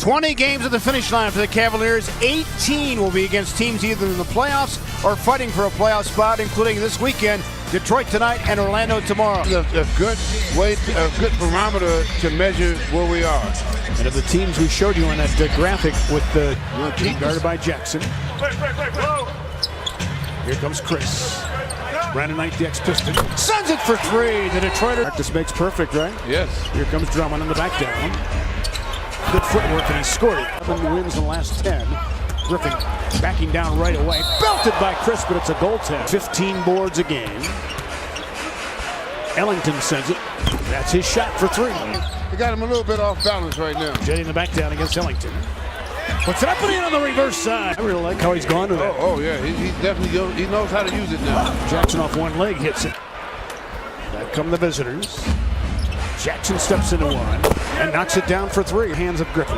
20 games at the finish line for the Cavaliers. 18 will be against teams either in the playoffs or fighting for a playoff spot, including this weekend, Detroit tonight and Orlando tomorrow. A good way, a good barometer to measure where we are. And of the teams we showed you on that graphic with the team guarded by Jackson. Here comes Chris. Brandon Knight, the ex-Piston, sends it for three. The Detroiter. Practice makes perfect, right? Yes. Here comes Drummond on the back down. Good footwork, and he scored it. 7 wins in the last 10. Griffin backing down right away. Belted by Chris, but it's a goaltend. 15 boards a game. Ellington sends it. That's his shot for three. He got him a little bit off balance right now. Jetting the back down against Ellington. Puts it up and in on the reverse side. I really like how he's gone to that. Oh yeah, he definitely he knows how to use it now. Jackson off one leg hits it. Back come the visitors. Jackson steps into one and knocks it down for three. Hands of Griffin.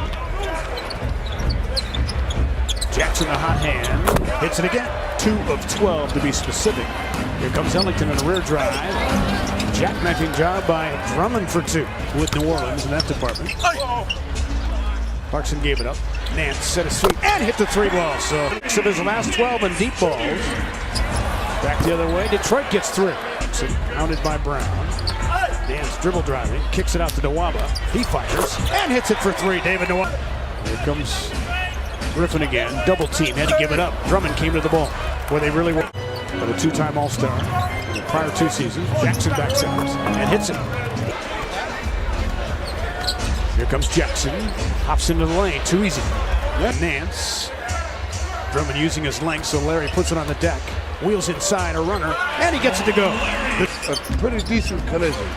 Jackson a hot hand. Hits it again. 2 of 12 to be specific. Here comes Ellington in a rear drive. Jackknifing job by Drummond for 2 with New Orleans in that department. Clarkson gave it up. Nance set his feet and hit the 3 ball. So of his last 12 in deep balls. Back the other way. Detroit gets 3. So pounded by Brown. Nance dribble driving. Kicks it out to Nwaba. He fires and hits it for 3. David Nwaba. Here comes Griffin again. Double team. Had to give it up. Drummond came to the ball where they really were. But a 2-time All-Star in the prior 2 seasons. Jackson backs out and hits it. Here comes Jackson. Hops into the lane. Too easy. Nance. Drummond using his length, so Larry puts it on the deck. Wheels inside a runner, and he gets it to go. A pretty decent collision.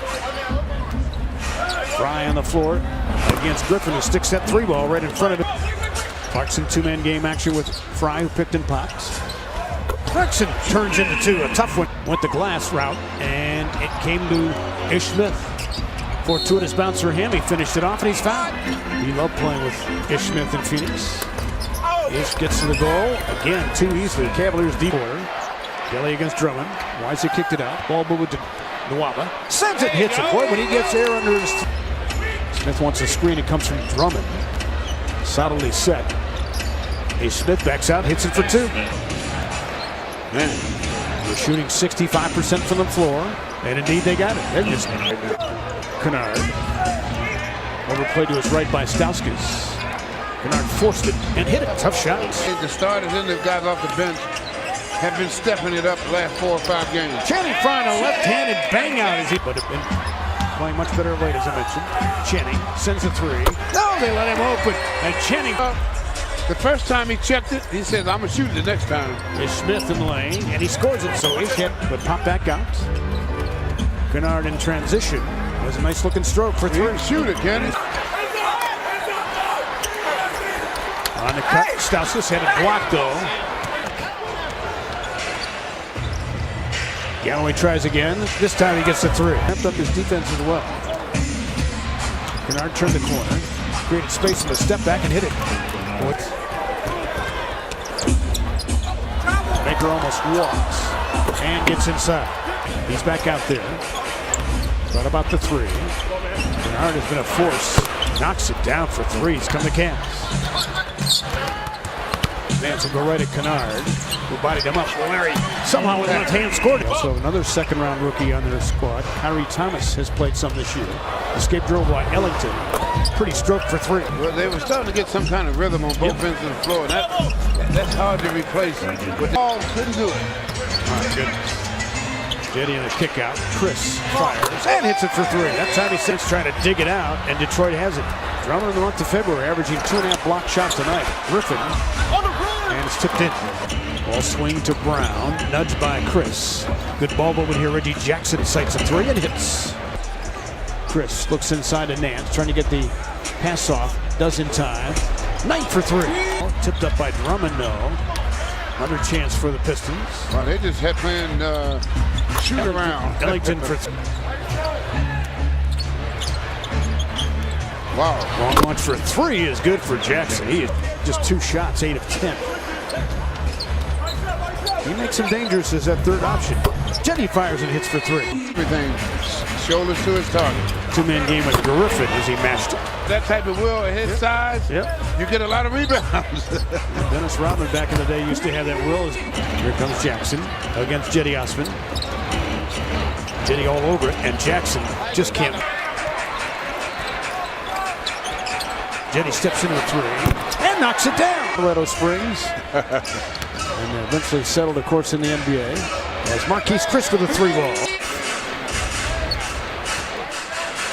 Fry on the floor against Griffin, who sticks that 3 ball right in front of him. Clarkson 2-man game action with Fry, who picked in pots. Clarkson turns into 2. A tough one. Went the glass route, and it came to Ish Smith. Fortuitous bounce for him. He finished it off, and he's fouled. He loved playing with Ish Smith in Phoenix. Ish gets to the goal. Again, too easily. Cavaliers deep order. Kelly against Drummond. Wisely kicked it out. Ball moved to Nwaba. Sends it, hits it. Boy, when he gets air under his... Smith wants a screen. It comes from Drummond. Solidly set. Ish Smith backs out, hits it for 2. Man, they're shooting 65% from the floor. And indeed, they got it. They're just... Kennard. Overplayed to his right by Stauskas. Kennard forced it and hit it. Tough shots. The starters and the guys off the bench have been stepping it up the last 4 or 5 games. Channing frying a left-handed bang out as he but have been playing much better late, as I mentioned. Channing sends a 3. No, they let him open. And Channing. The first time he checked it, he says, I'm going to shoot it the next time. Is Smith in the lane, and he scores it. So he's hit, but pop back out. Kennard in transition. Was a nice looking stroke for 3. Shoot it, Kenny. On the cut, Stauskas had it blocked though. Galloway tries again. This time he gets the 3. Ramped up his defense as well. Kennard turned the corner, created space in the step back and hit it. Baker almost walks and gets inside. He's back out there. What about the 3? Kennard has been a force. Knocks it down for 3s. Come the Cavs. Nance will go right at Kennard, who bodied him up. Larry somehow with left hand scored it. Also another second-round rookie on their squad. Kyrie Thomas has played some this year. Escape dribble by Ellington. Pretty stroke for 3. Well, they were starting to get some kind of rhythm on both ends of the floor. That's hard to replace. But they all couldn't do it. My goodness. Jetty in a kick out. Chris fires and hits it for 3. That time he sits trying to dig it out, and Detroit has it. Drummond in the month of February, averaging 2.5 block shots a night. Griffin, and it's tipped in. Ball swing to Brown, nudged by Chris. Good ball movement here. Reggie Jackson sights a 3 and hits. Chris looks inside to Nance, trying to get the pass off. Does in time. Knight for 3. Tipped up by Drummond, no. Another chance for the Pistons. Well, they just had playing shoot around. Ellington for 3. Wow. Long launch for 3 is good for Jackson. He is just 2 shots, 8 of 10. He makes him dangerous as that 3rd option. Jetty fires and hits for 3. Everything shoulders to his target. Two-man game with Griffin as he mashed it. That type of will at his size, you get a lot of rebounds. Dennis Rodman back in the day used to have that will. Here comes Jackson against Jetty Osman. Jetty all over it, and Jackson just can't. Jetty steps into a three and knocks it down. Colorado Springs. And eventually settled, of course, in the NBA. As Marquise Chris with a three ball.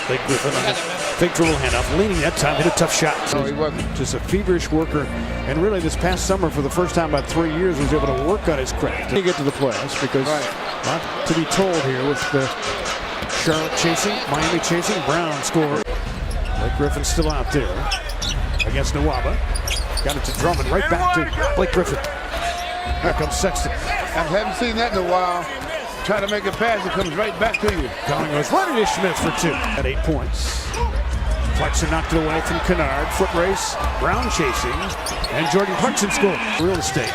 Blake Griffin on a fake dribble handoff, leaning that time, hit a tough shot. No, he wasn't. Just a feverish worker, and really this past summer, for the first time about 3 years, was able to work on his craft. He get to the playoffs because lot to be told here with the Charlotte chasing, Miami chasing, Brown score. Blake Griffin still out there against Nwaba. Got it to Drummond, right back to Blake Griffin. Here comes Sexton. I haven't seen that in a while. Try to make a pass, it comes right back to you. Going goes running to Smith for two. At 8 points. Clarkson knocked it away from Kennard. Foot race. Brown chasing. And Jordan Clarkson scored. Real estate.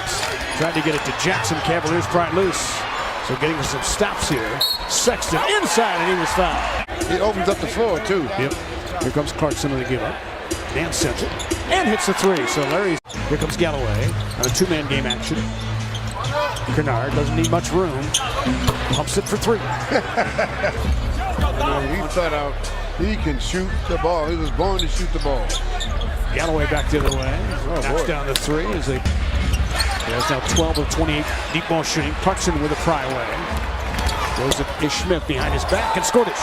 Tried to get it to Jackson. Cavaliers pry it loose. So getting some stops here. Sexton inside, and he was fouled. It opens up the floor, too. Yep. Here comes Clarkson on the give up. Dan sends it. And hits the three. So Larry's. Here comes Galloway on a two-man game action. Kennard doesn't need much room. Pumps it for three. He thought out he can shoot the ball. He was born to shoot the ball. Galloway back the other way. Knocks down the three as they. There's now 12 of 28 deep ball shooting. Clarkson with a pry away. Goes to Ish Smith behind his back and scored it.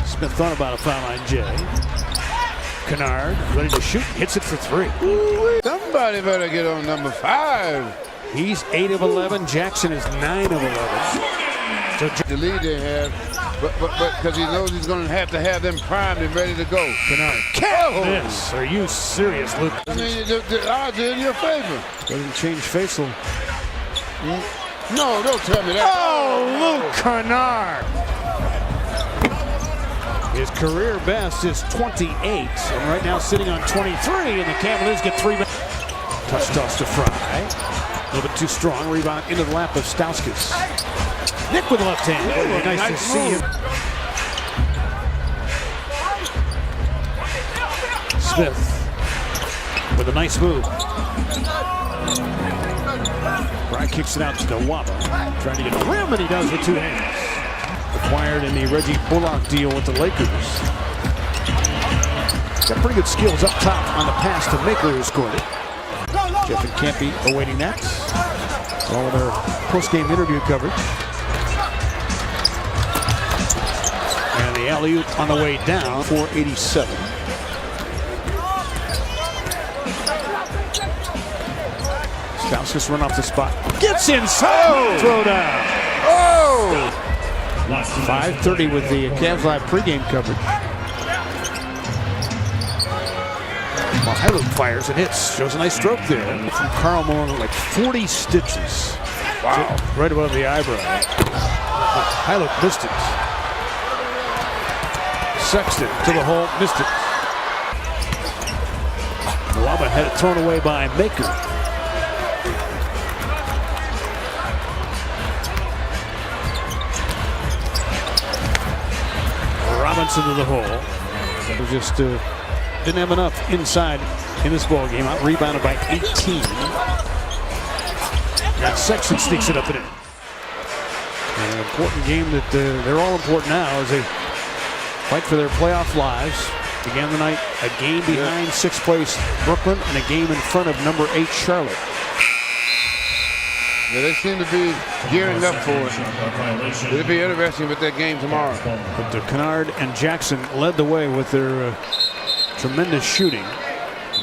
Smith thought about a foul line J. Kennard ready to shoot, hits it for three. Somebody better get on number 5. He's 8 of 11. Jackson is 9 of 11. So the lead they have, but because he knows he's going to have them primed and ready to go. Kennard can't miss. Are you serious, Luke? I mean, the odds are in your favor. Doesn't change Faisal. No, don't tell me that. Oh, Luke Kennard. His career best is 28, and right now sitting on 23, and the Cavaliers get 3. Touch toss to Fry. A little bit too strong. Rebound into the lap of Stauskas. Nick with the left hand. Nice to see him. Smith with a nice move. Fry kicks it out to Nwaba. Trying to get a rim, and he does with 2 hands. Acquired in the Reggie Bullock deal with the Lakers. Got pretty good skills up top on the pass to Maker, who scored it. Jeff and Campy awaiting that. All of their post-game interview coverage. And the alley-oop on the way down, 487. Stauskas run off the spot. Gets inside. Throw down. Oh! 5:30 with the Cavs Live pregame coverage. Mahalo fires and hits. Shows a nice stroke there from Karl Malone, like 40 stitches. Wow. Right above the eyebrow. Mahalo missed it. Sexton to the hole, missed it. Nwaba had it thrown away by Maker. Robinson to the hole. It was just didn't have enough inside in this ball game. Out rebounded by 18. And Sexton sneaks it up and in. An important game that they're all important now as they fight for their playoff lives. Began the night a game behind 6th place Brooklyn and a game in front of number 8 Charlotte. Yeah, they seem to be gearing up for it. It'll be interesting with that game tomorrow. But Kennard and Jackson led the way with their tremendous shooting.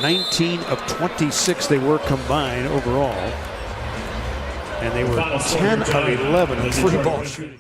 19 of 26 they were combined overall. And they were 10 of 11 in 3-ball shooting.